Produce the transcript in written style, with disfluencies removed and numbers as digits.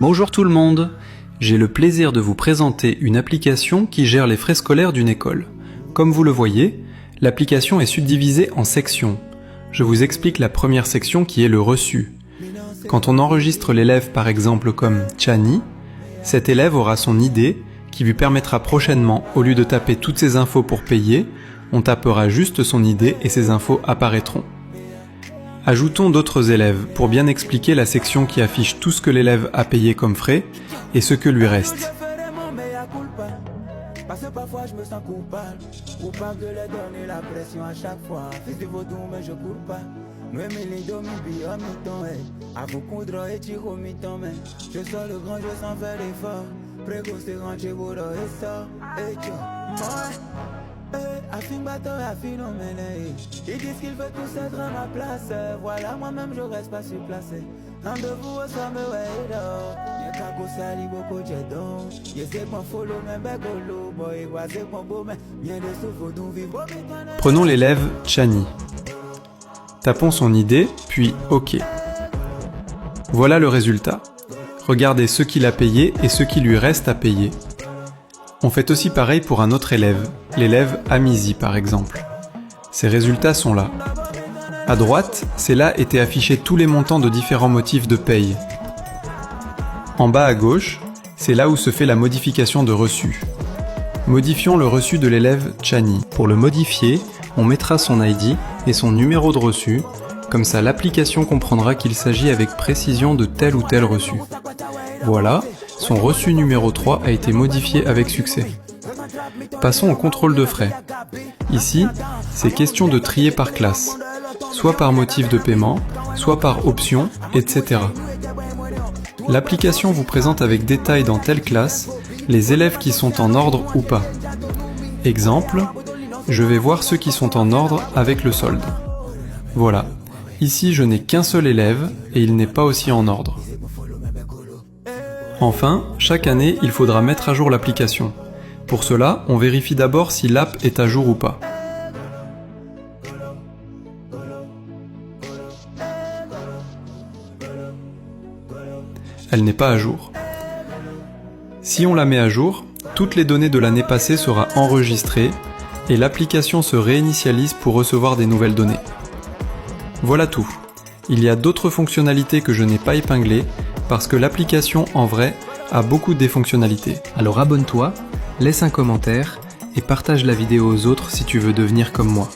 Bonjour tout le monde, j'ai le plaisir de vous présenter une application qui gère les frais scolaires d'une école. Comme vous le voyez, l'application est subdivisée en sections. Je vous explique la première section qui est le reçu. Quand on enregistre l'élève par exemple comme Chani, cet élève aura son ID qui lui permettra prochainement, au lieu de taper toutes ses infos pour payer, on tapera juste son ID et ses infos apparaîtront. Ajoutons d'autres élèves pour bien expliquer la section qui affiche tout ce que l'élève a payé comme frais et ce que lui reste. Parce que parfois je me sens coupable de leur donner la pression à chaque fois. Fils de vaudou mais je cours pas. Nous les domi biamiton à vous coudre et tiro miton mais je sors le grand jeu sans faire d'effort. Précoce c'est grand chez vous et ça. Et tu afin bateau afin non mais ils disent qu'ils veulent tous être à ma place. Voilà moi-même je reste pas sur place. Rendez-vous au sommet ouais là. Prenons l'élève Chani. Tapons son ID, puis OK. Voilà le résultat. Regardez ce qu'il a payé et ce qui lui reste à payer. On fait aussi pareil pour un autre élève, l'élève Amizi par exemple. Ses résultats sont là. À droite, c'est là étaient affichés tous les montants de différents motifs de paye. En bas à gauche, c'est là où se fait la modification de reçu. Modifions le reçu de l'élève Chani. Pour le modifier, on mettra son ID et son numéro de reçu, comme ça l'application comprendra qu'il s'agit avec précision de tel ou tel reçu. Voilà, son reçu numéro 3 a été modifié avec succès. Passons au contrôle de frais. Ici, c'est question de trier par classe, soit par motif de paiement, soit par option, etc. L'application vous présente avec détail dans telle classe les élèves qui sont en ordre ou pas. Exemple, je vais voir ceux qui sont en ordre avec le solde. Voilà, ici je n'ai qu'un seul élève et il n'est pas aussi en ordre. Enfin, chaque année, il faudra mettre à jour l'application. Pour cela, on vérifie d'abord si l'app est à jour ou pas. Elle n'est pas à jour. Si on la met à jour, toutes les données de l'année passée seront enregistrées et l'application se réinitialise pour recevoir des nouvelles données. Voilà tout. Il y a d'autres fonctionnalités que je n'ai pas épinglées parce que l'application en vrai a beaucoup de fonctionnalités. Alors abonne-toi, laisse un commentaire et partage la vidéo aux autres si tu veux devenir comme moi.